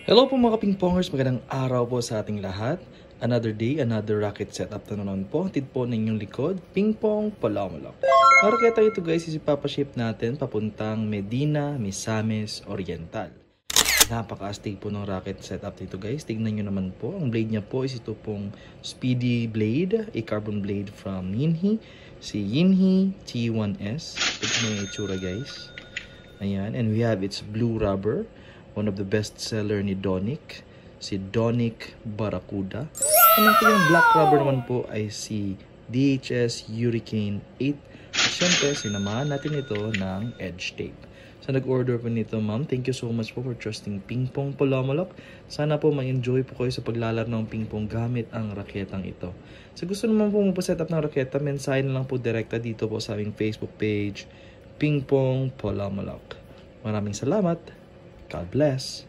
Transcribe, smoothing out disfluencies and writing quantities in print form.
Hello po mga ping-pongers, magandang araw po sa ating lahat. Another day, another racket setup na naman po. Hatid po ng inyong likod, ping-pong, palamulok. Para kaya ito guys, isipapaship natin papuntang Medina, Misamis, Oriental. Napaka-astig po ng racket setup dito guys. Tignan nyo naman po, ang blade niya po is ito pong Speedy Blade, a carbon blade from Yinhe. Si Yinhe T1S. Tignan mo yung itsura guys. Ayan, and we have its blue rubber. One of the best seller ni Donic, si Donic Barracuda. And ang black rubber naman po ay si DHS Hurricane 8. At syempre, sinamahan natin ito ng edge tape. So nag-order po nito ma'am. Thank you so much po for trusting Ping-Pong Palamulok. Sana po ma-enjoy po kayo sa paglalaro ng ping-pong gamit ang raketang ito. So gusto naman po magpa-setup ng raketa, mensahe na lang po direkta dito po sa aming Facebook page, Ping-Pong Palamulok. Maraming salamat. God bless.